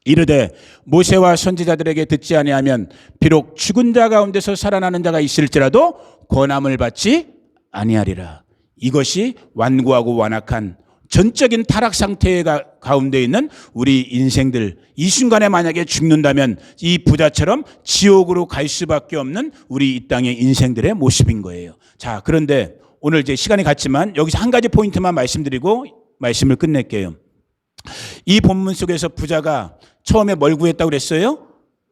A: 이르되 모세와 선지자들에게 듣지 아니하면 비록 죽은 자 가운데서 살아나는 자가 있을지라도 권함을 받지 아니하리라. 이것이 완고하고 완악한 전적인 타락 상태 가운데 있는 우리 인생들, 이 순간에 만약에 죽는다면 이 부자처럼 지옥으로 갈 수밖에 없는 우리 이 땅의 인생들의 모습인 거예요. 자, 그런데 오늘 이제 시간이 갔지만 여기서 한 가지 포인트만 말씀드리고 말씀을 끝낼게요. 이 본문 속에서 부자가 처음에 뭘 구했다고 그랬어요?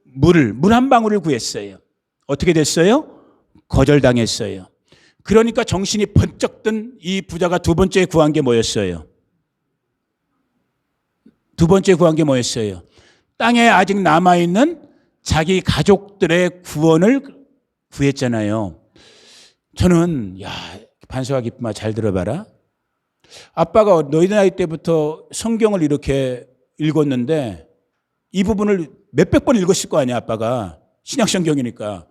A: 물 한 방울을 구했어요. 어떻게 됐어요? 거절당했어요. 그러니까 정신이 번쩍 든 이 부자가 두 번째 구한 게 뭐였어요? 두 번째 구한 게 뭐였어요? 땅에 아직 남아있는 자기 가족들의 구원을 구했잖아요. 저는, 반석아 기쁨아 잘 들어봐라. 아빠가 너희 나이 때부터 성경을 이렇게 읽었는데 이 부분을 몇백 번 읽었을 거 아니야, 아빠가. 신약성경이니까.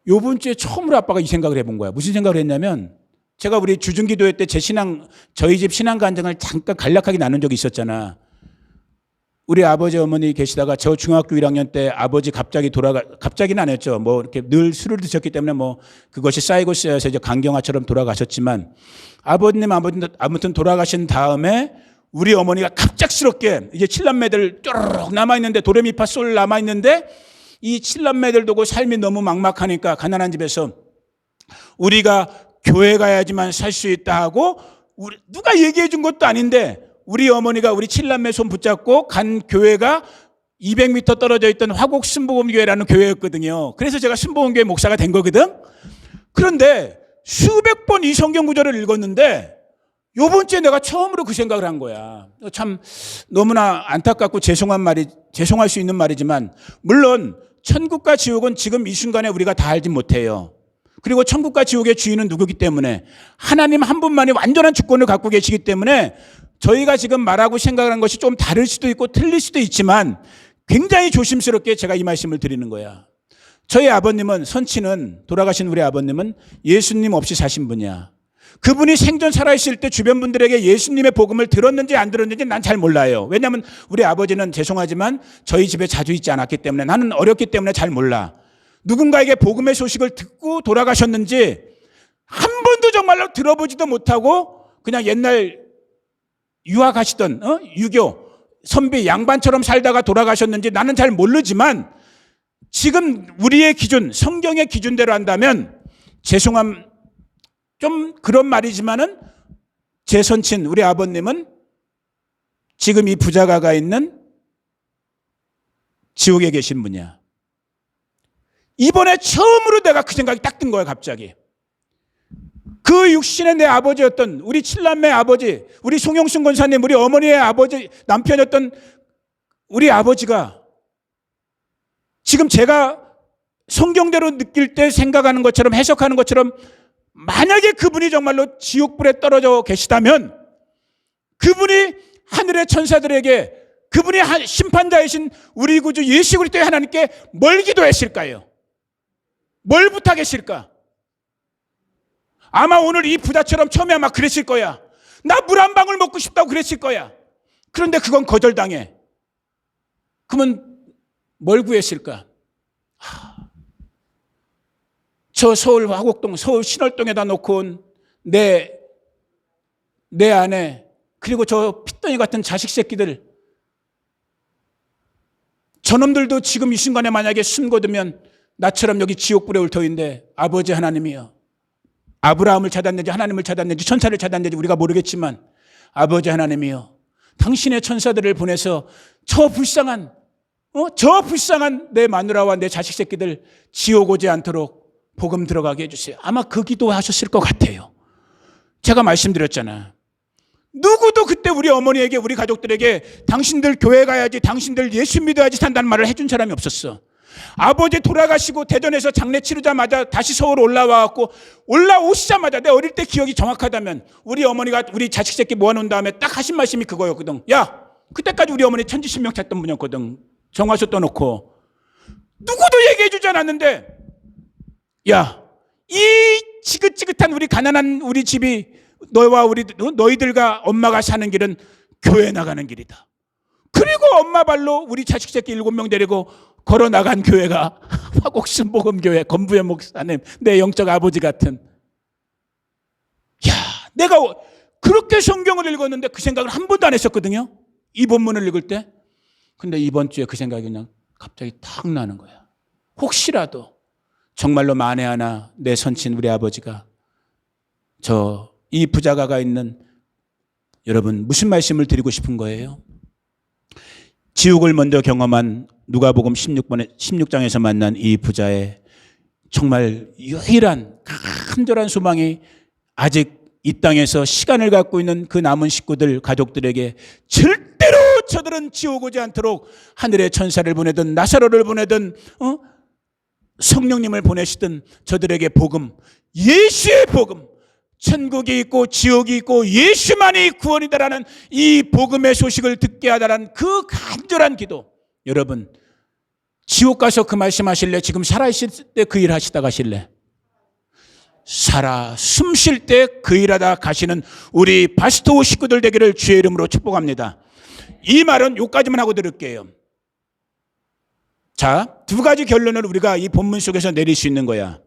A: 요번 주에 처음으로 아빠가 이 생각을 해본 거야. 무슨 생각을 했냐면 제가 우리 주중기도회 때 저희 집 신앙 간증을 잠깐 간략하게 나눈 적이 있었잖아. 우리 아버지 어머니 계시다가 저 중학교 1학년 때 아버지 갑자기는 아니었죠. 뭐 이렇게 늘 술을 드셨기 때문에 뭐 그것이 쌓이고 쌓여서 이제 간경화처럼 돌아가셨지만 아버님 아무튼 돌아가신 다음에 우리 어머니가 갑작스럽게 이제 7남매들 쪼르륵 남아있는데 도레미파솔 남아있는데 이 7남매들 두고 삶이 너무 막막하니까 가난한 집에서 우리가 교회 가야지만 살 수 있다 하고 누가 얘기해 준 것도 아닌데 우리 어머니가 우리 7남매 손 붙잡고 간 교회가 200m 떨어져 있던 화곡 순복음교회라는 교회였거든요. 그래서 제가 순복음교회 목사가 된 거거든. 그런데 수백 번 이 성경 구절을 읽었는데 요번 주에 내가 처음으로 그 생각을 한 거야. 참 너무나 안타깝고 죄송할 수 있는 말이지만 물론 천국과 지옥은 지금 이 순간에 우리가 다 알지 못해요. 그리고 천국과 지옥의 주인은 누구기 때문에 하나님 한 분만이 완전한 주권을 갖고 계시기 때문에 저희가 지금 말하고 생각하는 것이 좀 다를 수도 있고 틀릴 수도 있지만 굉장히 조심스럽게 제가 이 말씀을 드리는 거야. 저희 아버님은 돌아가신 우리 아버님은 예수님 없이 사신 분이야. 그분이 생전 살아있을 때 주변 분들에게 예수님의 복음을 들었는지 안 들었는지 난 잘 몰라요. 왜냐하면 우리 아버지는 죄송하지만 저희 집에 자주 있지 않았기 때문에 나는 어렸기 때문에 잘 몰라. 누군가에게 복음의 소식을 듣고 돌아가셨는지 한 번도 정말로 들어보지도 못하고 그냥 옛날 유학하시던 유교 선비 양반처럼 살다가 돌아가셨는지 나는 잘 모르지만 지금 우리의 기준 성경의 기준대로 한다면 좀 그런 말이지만은 제 선친 우리 아버님은 지금 이 부자가가 있는 지옥에 계신 분이야. 이번에 처음으로 내가 그 생각이 딱 든 거야. 갑자기 그 육신의 내 아버지였던 우리 7남매 아버지, 우리 송영순 권사님, 우리 어머니의 아버지 남편이었던 우리 아버지가 지금 제가 성경대로 느낄 때 생각하는 것처럼 해석하는 것처럼 만약에 그분이 정말로 지옥불에 떨어져 계시다면 그분이 하늘의 천사들에게 그분이 심판자이신 우리 구주 예수 그리스도의 하나님께 뭘 기도했을까요? 뭘 부탁했을까? 아마 오늘 이 부자처럼 처음에 아마 그랬을 거야. 나 물 한 방울 먹고 싶다고 그랬을 거야. 그런데 그건 거절당해. 그러면 뭘 구했을까? 저 서울 화곡동, 서울 신월동에다 놓고 온 내 아내, 그리고 저 핏덩이 같은 자식 새끼들, 저놈들도 지금 이 순간에 만약에 숨 거두면 나처럼 여기 지옥불에 올 터인데 아버지 하나님이여, 아브라함을 찾았는지 하나님을 찾았는지 천사를 찾았는지 우리가 모르겠지만 아버지 하나님이여, 당신의 천사들을 보내서 저 불쌍한 내 마누라와 내 자식 새끼들 지옥 오지 않도록 복음 들어가게 해주세요. 아마 그 기도하셨을 것 같아요. 제가 말씀드렸잖아. 누구도 그때 우리 어머니에게, 우리 가족들에게 당신들 교회 가야지, 당신들 예수 믿어야지 산다는 말을 해준 사람이 없었어. 아버지 돌아가시고 대전에서 장례 치르자마자 다시 서울 올라오시자마자 내 어릴 때 기억이 정확하다면 우리 어머니가 우리 자식 새끼 모아놓은 다음에 딱 하신 말씀이 그거였거든. 야, 그때까지 우리 어머니 천지신명 찾던 분이었거든. 정화수 떠놓고. 누구도 얘기해 주지 않았는데, 야, 이 지긋지긋한 우리 가난한 우리 집이 너희들과 엄마가 사는 길은 교회 나가는 길이다. 그리고 엄마 발로 우리 자식 새끼 7명 데리고 걸어 나간 교회가 화곡순복음교회 건부의 목사님, 내 영적 아버지 같은. 야, 내가 그렇게 성경을 읽었는데 그 생각을 한 번도 안 했었거든요. 이 본문을 읽을 때. 근데 이번 주에 그 생각이 그냥 갑자기 탁 나는 거야. 혹시라도 정말로 만에 하나 내 선친 우리 아버지가 이 부자가가 있는, 여러분 무슨 말씀을 드리고 싶은 거예요? 지옥을 먼저 경험한 누가복음 16장에서 만난 이 부자의 정말 유일한 간절한 소망이 아직 이 땅에서 시간을 갖고 있는 그 남은 식구들, 가족들에게 절대로 저들은 지옥 오지 않도록 하늘의 천사를 보내든 나사로를 보내든 성령님을 보내시든 저들에게 복음, 예수의 복음, 천국이 있고 지옥이 있고 예수만이 구원이다라는 이 복음의 소식을 듣게 하다라는 그 간절한 기도. 여러분, 지옥 가서 그 말씀 하실래? 지금 살아있을 때 그 일 하시다 가실래? 살아 숨 쉴 때 그 일하다 가시는 우리 바스토 식구들 되기를 주의 이름으로 축복합니다. 이 말은 여기까지만 하고 들을게요. 자, 두 가지 결론을 우리가 이 본문 속에서 내릴 수 있는 거야.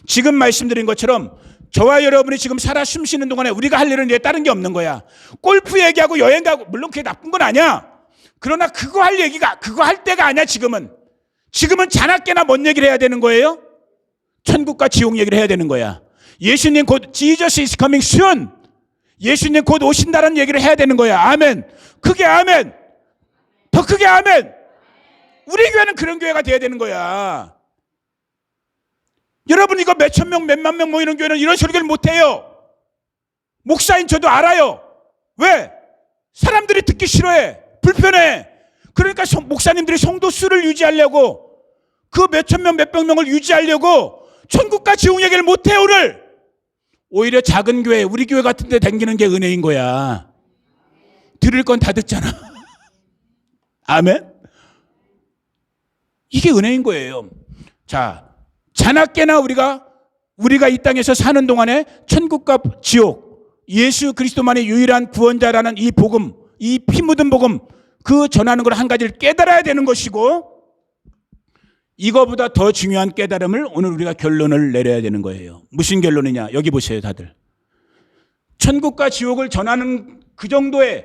A: 지금 말씀드린 것처럼 저와 여러분이 지금 살아 숨 쉬는 동안에 우리가 할 일은 다른 게 없는 거야. 골프 얘기하고 여행 가고, 물론 그게 나쁜 건 아니야. 그러나 그거 할 얘기가, 그거 할 때가 아니야. 지금은 자나깨나 뭔 얘기를 해야 되는 거예요? 천국과 지옥 얘기를 해야 되는 거야. 예수님 곧 Jesus is coming soon. 예수님 곧 오신다는 얘기를 해야 되는 거야. 아멘. 크게 아멘. 더 크게 아멘. 우리 교회는 그런 교회가 돼야 되는 거야. 여러분, 이거 몇천 명, 몇만 명 모이는 교회는 이런 설교를 못해요. 목사인 저도 알아요. 왜? 사람들이 듣기 싫어해. 불편해. 그러니까 목사님들이 성도 수를 유지하려고, 그 몇천 명, 몇백 명을 유지하려고 천국과 지옥 얘기를 못해. 오히려 작은 교회, 우리 교회 같은 데 다니는 게 은혜인 거야. 들을 건 다 듣잖아. 아멘. 이게 은혜인 거예요. 자, 자나깨나 우리가 이 땅에서 사는 동안에 천국과 지옥, 예수 그리스도만의 유일한 구원자라는 이 복음, 이 피 묻은 복음, 그 전하는 걸 한 가지를 깨달아야 되는 것이고, 이거보다 더 중요한 깨달음을 오늘 우리가 결론을 내려야 되는 거예요. 무슨 결론이냐? 여기 보세요, 다들. 천국과 지옥을 전하는 그 정도의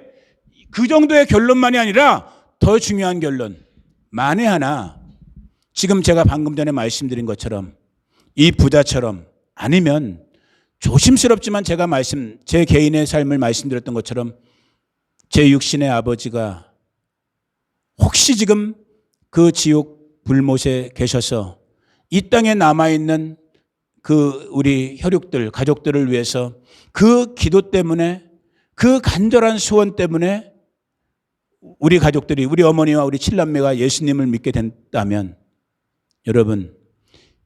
A: 결론만이 아니라 더 중요한 결론. 만에 하나 지금 제가 방금 전에 말씀드린 것처럼, 이 부자처럼, 아니면 조심스럽지만 제 개인의 삶을 말씀드렸던 것처럼 제 육신의 아버지가 혹시 지금 그 지옥 불못에 계셔서 이 땅에 남아있는 그 우리 혈육들, 가족들을 위해서 그 기도 때문에, 그 간절한 소원 때문에 우리 가족들이, 우리 어머니와 우리 칠남매가 예수님을 믿게 된다면, 여러분,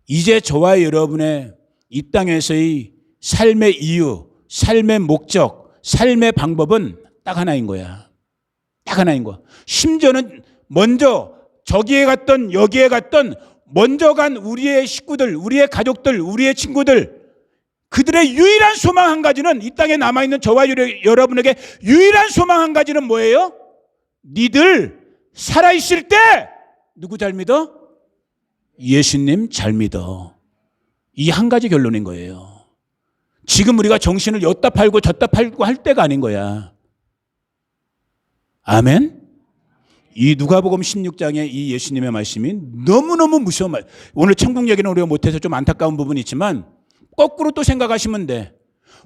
A: 이제 저와 여러분의 이 땅에서의 삶의 이유, 삶의 목적, 삶의 방법은 딱 하나인 거야. 딱 하나인 거야. 심지어는 먼저 저기에 갔던 여기에 갔던 먼저 간 우리의 식구들, 우리의 가족들, 우리의 친구들, 그들의 유일한 소망 한 가지는, 이 땅에 남아있는 저와 여러분에게 유일한 소망 한 가지는 뭐예요? 니들 살아있을 때 누구 잘 믿어? 예수님 잘 믿어. 이 한 가지 결론인 거예요. 지금 우리가 정신을 엿다 팔고 졌다 팔고 할 때가 아닌 거야. 아멘? 이 누가복음 16장의 이 예수님의 말씀이 너무너무 무서운 말. 오늘 천국 얘기는 우리가 못해서 좀 안타까운 부분이 있지만 거꾸로 또 생각하시면 돼.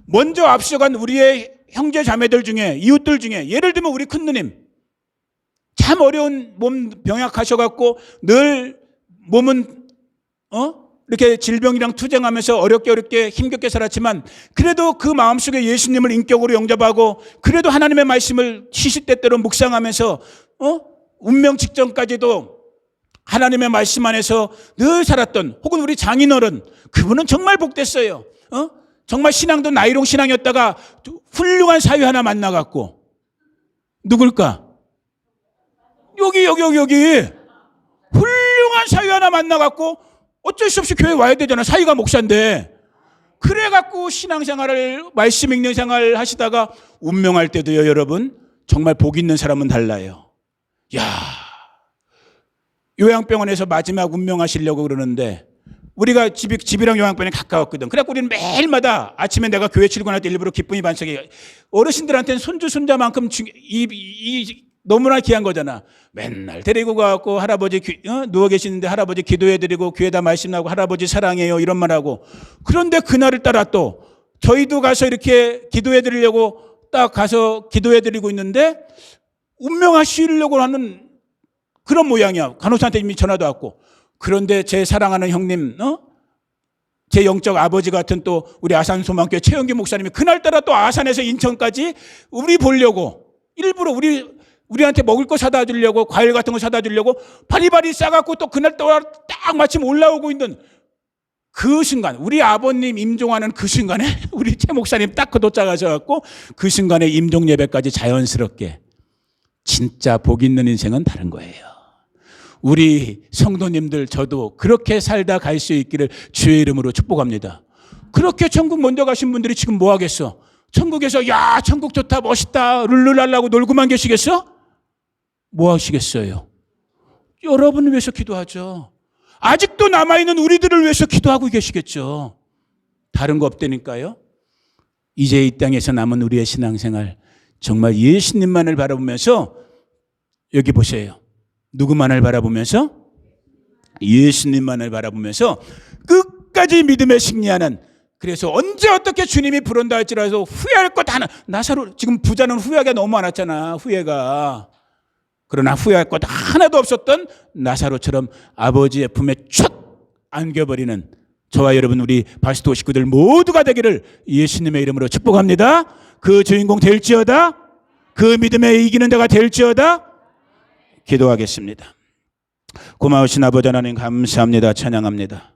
A: 먼저 앞서간 우리의 형제 자매들 중에, 이웃들 중에, 예를 들면 우리 큰누님, 참 어려운 몸 병약하셔갖고 늘 몸은 이렇게 질병이랑 투쟁하면서 어렵게 힘겹게 살았지만, 그래도 그 마음속에 예수님을 인격으로 영접하고, 그래도 하나님의 말씀을 시시때때로 묵상하면서 운명 직전까지도 하나님의 말씀 안에서 늘 살았던, 혹은 우리 장인어른, 그분은 정말 복됐어요. 정말 신앙도 나이롱 신앙이었다가 훌륭한 사위 하나 만나갖고, 누굴까? 여기 훌륭한 사위 하나 만나갖고 어쩔 수 없이 교회 와야 되잖아. 사위가 목사인데. 그래갖고 신앙생활을, 말씀 읽는 생활 하시다가 운명할 때도요, 여러분, 정말 복 있는 사람은 달라요. 야, 요양병원에서 마지막 운명하시려고 그러는데, 우리가 집이랑 요양병원이 가까웠거든. 그래갖고 우리는 매일마다 아침에 내가 교회 출근할 때 일부러 기쁨이 반짝해. 어르신들한테는 손주 손자만큼 너무나 귀한 거잖아. 맨날 데리고 가갖고 할아버지 누워 계시는데 할아버지 기도해드리고 귀에다 말씀 나오고 할아버지 사랑해요 이런 말하고. 그런데 그날을 따라 또 저희도 가서 이렇게 기도해드리려고 딱 가서 기도해드리고 있는데 운명하시려고 하는 그런 모양이야. 간호사한테 이미 전화도 왔고. 그런데 제 사랑하는 형님, 제 영적 아버지 같은 또 우리 아산소망교회 최영기 목사님이 그날따라 또 아산에서 인천까지 우리 보려고 일부러 우리한테 먹을 거 사다 주려고, 과일 같은 거 사다 주려고 바리바리 싸갖고 또 그날따라 딱 마침 올라오고 있는 그 순간, 우리 아버님 임종하는 그 순간에 우리 최 목사님 딱 그 도착하셔갖고 그 순간에 임종 예배까지 자연스럽게. 진짜 복 있는 인생은 다른 거예요. 우리 성도님들 저도 그렇게 살다 갈 수 있기를 주의 이름으로 축복합니다. 그렇게 천국 먼저 가신 분들이 지금 뭐 하겠어? 천국에서 야 천국 좋다 멋있다 룰루랄라고 놀고만 계시겠어? 뭐 하시겠어요? 여러분을 위해서 기도하죠. 아직도 남아있는 우리들을 위해서 기도하고 계시겠죠. 다른 거 없다니까요. 이제 이 땅에서 남은 우리의 신앙생활 정말 예수님만을 바라보면서 여기 보세요. 누구만을 바라보면서? 예수님만을 바라보면서 끝까지 믿음에 승리하는, 그래서 언제 어떻게 주님이 부른다 할지라도 후회할 것 하나, 나사로 지금 부자는 후회가 너무 많았잖아. 후회가. 그러나 후회할 것 하나도 없었던 나사로처럼 아버지의 품에 촥 안겨버리는 저와 여러분 우리 바스도 식구들 모두가 되기를 예수님의 이름으로 축복합니다. 그 주인공 될지어다. 그 믿음에 이기는 자가 될지어다. 기도하겠습니다. 고마우신 아버지 하나님 감사합니다. 찬양합니다.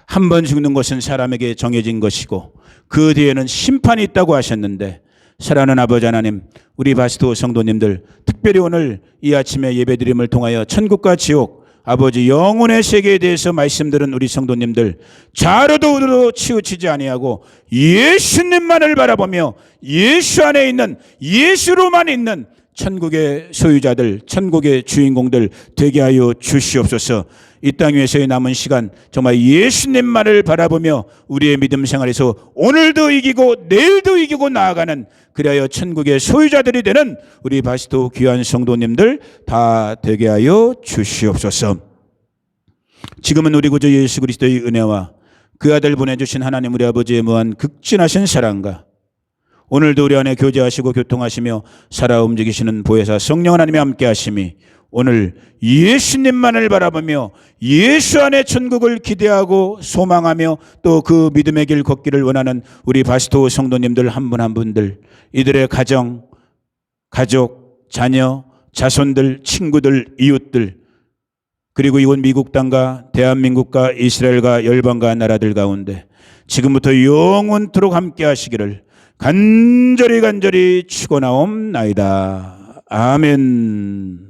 A: 한 번 죽는 것은 사람에게 정해진 것이고 그 뒤에는 심판이 있다고 하셨는데, 사랑하는 아버지 하나님, 우리 바스도 성도님들 특별히 오늘 이 아침에 예배드림을 통하여 천국과 지옥, 아버지 영혼의 세계에 대해서 말씀들은 우리 성도님들 좌로도 우로도 치우치지 아니하고 예수님만을 바라보며 예수 안에 있는, 예수로만 있는 천국의 소유자들, 천국의 주인공들 되게 하여 주시옵소서. 이 땅 위에서의 남은 시간 정말 예수님만을 바라보며 우리의 믿음 생활에서 오늘도 이기고 내일도 이기고 나아가는, 그리하여 천국의 소유자들이 되는 우리 바스도 귀한 성도님들 다 되게 하여 주시옵소서. 지금은 우리 구주 예수 그리스도의 은혜와 그 아들 보내주신 하나님 우리 아버지의 무한 극진하신 사랑과 오늘도 우리 안에 교제하시고 교통하시며 살아 움직이시는 보혜사 성령 하나님의 함께 하심이 오늘 예수님만을 바라보며 예수 안에 천국을 기대하고 소망하며 또 그 믿음의 길 걷기를 원하는 우리 바스도 성도님들 한 분 한 분들, 이들의 가정, 가족, 자녀, 자손들, 친구들, 이웃들, 그리고 이곳 미국 땅과 대한민국과 이스라엘과 열방과 나라들 가운데 지금부터 영원토록 함께 하시기를 간절히 축원하옵나이다. 아멘.